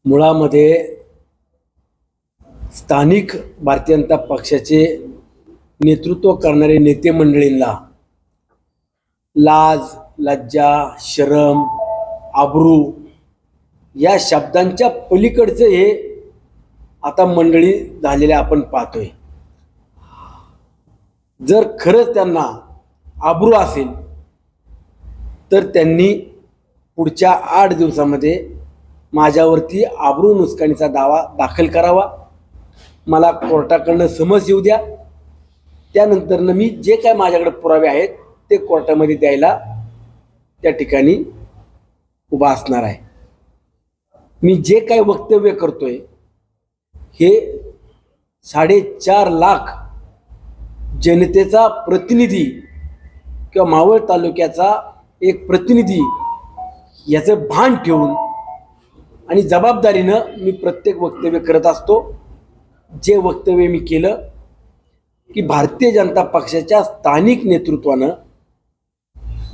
मुळामध्ये स्थानिक भारतीय जनता पक्षाचे नेतृत्व करणारे नेते मंडळींना लाज, लज्जा, शरम, आबरू या शब्दांच्या पलीकडचे हे आता मंडळी झालेले आपण पाहतोय. जर खरंच त्यांना आबरू असेल तर त्यांनी पुढच्या 8 दिवसामध्ये माझ्यावरती आबरू नुकसानीचा दावा दाखल करावा. मला कोर्टाकडनं समज येऊ द्या. त्यानंतरनं मी जे काय माझ्याकडे पुरावे आहेत ते कोर्टामध्ये द्यायला त्या ठिकाणी उभा असणार आहे. मी जे काय वक्तव्य करतोय हे 4.5 लाख जनतेचा प्रतिनिधी किंवा मावळ तालुक्याचा एक प्रतिनिधी याचं भान ठेवून आणि जबाबदारीनं मी प्रत्येक वक्तव्य करत असतो. जे वक्तव्य मी केलं की भारतीय जनता पक्षाच्या स्थानिक नेतृत्वानं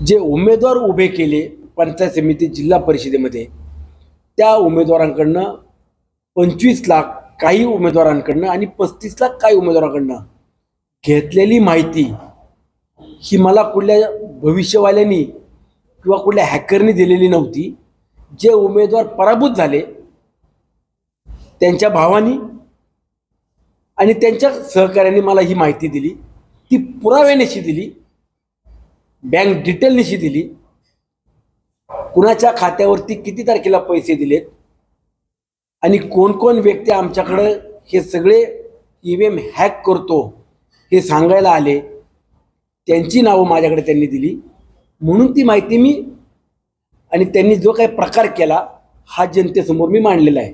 जे उमेदवार उभे केले पंचायत समिती जिल्हा परिषदेमध्ये त्या उमेदवारांकडनं 25 लाख काही उमेदवारांकडनं आणि 35 लाख काही उमेदवारांकडनं घेतलेली माहिती ही मला कुठल्या भविष्यवाल्यांनी किंवा कुठल्या हॅकरनी दिलेली नव्हती. जे उमेदवार पराभूत झाले त्यांच्या भावानी आणि त्यांच्या सहकार्याने मला ही माहिती दिली. ती पुराव्यानिशी दिली, बँक डिटेलनिशी दिली, कुणाच्या खात्यावरती किती तारखेला पैसे दिलेत आणि कोण कोण व्यक्ती आमच्याकडं हे सगळे EVM हॅक करतो हे सांगायला आले त्यांची नावं माझ्याकडे त्यांनी दिली. म्हणून ती माहिती मी आणि त्यांनी जो काही प्रकार केला हा जनतेसमोर मी मांडलेला आहे.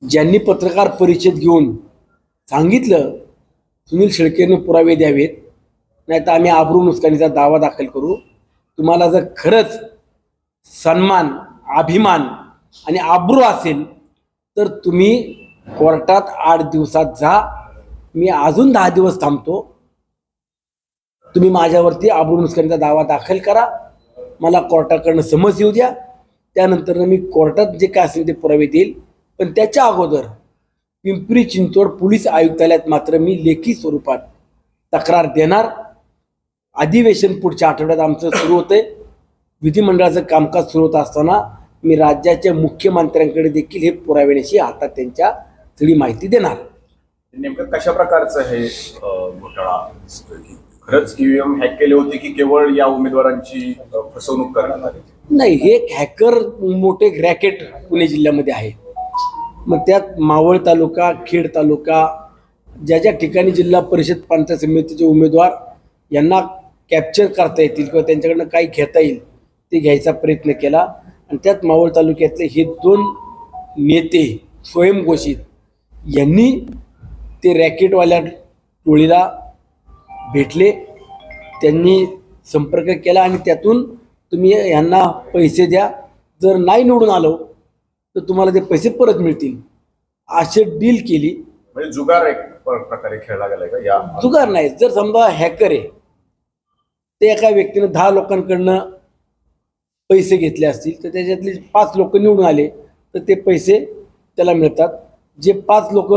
ज्यांनी पत्रकार परिषद घेऊन सांगितलं सुनील शेळकेने पुरावे द्यावेत नाही तर आम्ही आबरू नुकसानीचा दावा दाखल करू. तुम्हाला जर खरंच सन्मान, अभिमान आणि आबरू असेल तर तुम्ही कोर्टात 8 दिवसात जा. मी अजून 10 दिवस थांबतो. तुम्ही माझ्यावरती आबरू नुकसानीचा दावा दाखल करा. मला कोर्टाकडनं समज येऊ द्या. त्यानंतर मी कोर्टात जे काय असेल ते पुरावे देईल. पण त्याच्या अगोदर पिंपरी चिंचवड पोलीस आयुक्तालयात मात्र मी लेखी स्वरूपात तक्रार देणार. अधिवेशन पुढच्या आठवड्यात आमचं सुरू होतंय. विधिमंडळाचं कामकाज सुरू होत असताना मी राज्याच्या मुख्यमंत्र्यांकडे देखील हे पुराव्यानिशी हातात त्यांच्या सगळी माहिती देणार. नेमकं कशा प्रकारचं हे घोटाळा खरंच EVM हॅक केले होते की केवळ या उमेदवारांची फसवणूक करण्यात आली? नाही, हे हॅकर मोठे रॅकेट पुणे जिल्ह्यामध्ये आहे. मग त्यात मावळ तालुका, खेड तालुका ज्या ज्या ठिकाणी जिल्हा परिषद पंचायत समितीचे उमेदवार यांना कॅप्चर करता येतील किंवा त्यांच्याकडनं काही घेता येईल ते घ्यायचा प्रयत्न केला. आणि त्यात मावळ तालुक्यातले हे 2 नेते स्वयंघोषित यांनी ते रॅकेटवाल्या टोळीला भेटले. त्यांनी संपर्क केला आणि त्यातून तुम्ही यांना पैसे द्या, जर नाही निवडून आलो तर तुम्हाला ते पैसे परत मिळतील अशी डील केली. म्हणजे जुगार एक प्रकारे खेळला गेलाय का? या जुगार नाही. जर समजा हॅकर आहे ते एका व्यक्तीनं 10 लोकांकडनं पैसे घेतले असतील तर त्याच्यातले 5 लोक निवडून आले तर ते पैसे त्याला मिळतात. जे 5 लोक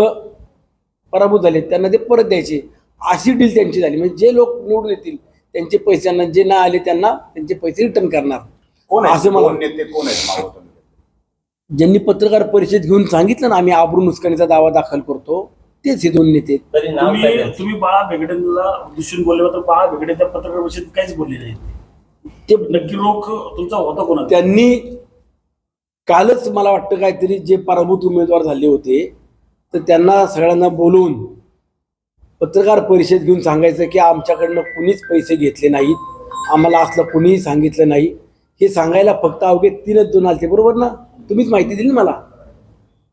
पराभूत झाले त्यांना ते परत द्यायचे अशी डील त्यांची झाली. म्हणजे जे लोक निवडून येतील त्यांचे पैशांना, जे ना आले त्यांना त्यांचे पैसे रिटर्न करणार. कोण असं मला नेते कोण आहेत मावळ तालुक्यात? ज्यांनी पत्रकार परिषद घेऊन सांगितलं ना आम्ही आबरू नुकसानीचा दावा दाखल करतो तेच हे 2 नेते. तुम्ही बाळा भेगडेंना दुष्यंत बोलले होते. बाळा भेगडे त्या पत्रकार परिषदेत काहीच बोलले नाही. ते नक्की रोख तुमचा होता कोणा? त्यांनी कालच मला वाटतं काहीतरी जे पराभूत उमेदवार झाले होते तर त्यांना सगळ्यांना बोलवून पत्रकार परिषद घेऊन सांगायचं की आमच्याकडनं कुणीच पैसे घेतले नाहीत, आम्हाला असलं कुणीही सांगितलं नाही. हे सांगायला फक्त अवघे 3च 2 आलते. बरोबर ना? तुम्हीच माहिती दिली मला.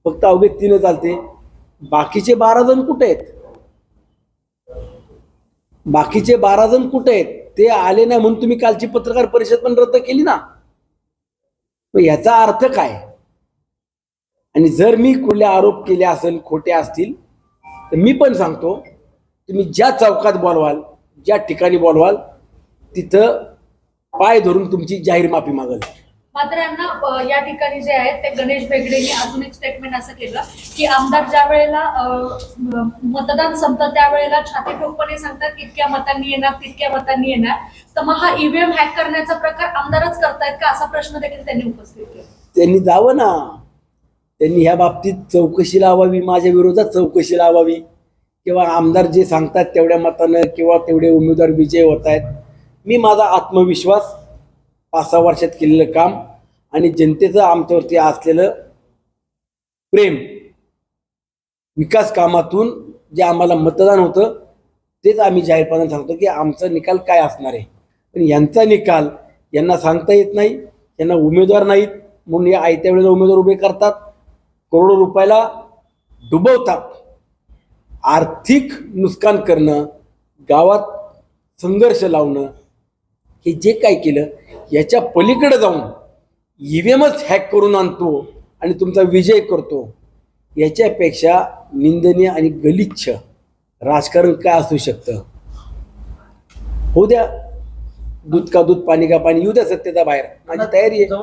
फक्त अवघे 3च आलते. बाकीचे 12 जण कुठे आहेत? बाकीचे 12 जण कुठे आहेत? ते आले नाही म्हणून तुम्ही कालची पत्रकार परिषद पण रद्द केली ना. याचा अर्थ काय? आणि जर मी कुठले आरोप केले असेल, खोटे असतील तर मी पण सांगतो तुम्ही ज्या चौकात बोलवाल, ज्या ठिकाणी बोलवाल तिथं पाय धरून तुमची जाहीर माफी मागेल. मात्र यांना या ठिकाणी जे आहेत ते गणेश बेगडेंनी अजून एक स्टेटमेंट असं केलं की आमदार ज्या वेळेला मतदान संपतं त्यावेळेला छाती ठोकपणे सांगतात इतक्या मतांनी येणार तितक्या मतांनी येणार, तर मग हा ईव्हीएम हॅक करण्याचा प्रकार आमदारच करतायत का असा प्रश्न देखील त्यांनी उपस्थित केला. त्यांनी जावं ना, त्यांनी ह्या बाबतीत चौकशी लावावी, माझ्या विरोधात चौकशी लावावी, किंवा आमदार जे सांगतात तेवढ्या मतानं किंवा तेवढे उमेदवार विजय होत आहेत. मी माझा आत्मविश्वास 5-6 वर्षात केलेलं काम आणि जनतेचं आमच्यावरती असलेलं प्रेम, विकास कामातून जे आम्हाला मतदान होतं तेच आम्ही जाहीरपणे सांगतो की आमचा निकाल काय असणार आहे. पण यांचा निकाल यांना सांगता येत नाही, यांना उमेदवार नाहीत म्हणून या आयत्या वेळेला उमेदवार उभे करतात, करोडो रुपयाला डुबवतात. आर्थिक नुकसान करणं, गावात संघर्ष लावणं, हे जे काय केलं याच्या पलीकडे जाऊन ईव्हीएमच हॅक करून आणतो आणि तुमचा विजय करतो, याच्यापेक्षा निंदनीय आणि गलिच्छ राजकारण काय असू शकतं. होऊ द्या, दूध का दूध पाणी का पाणी, येऊ द्या सत्तेचा बाहेर, माझी तयारी आहे.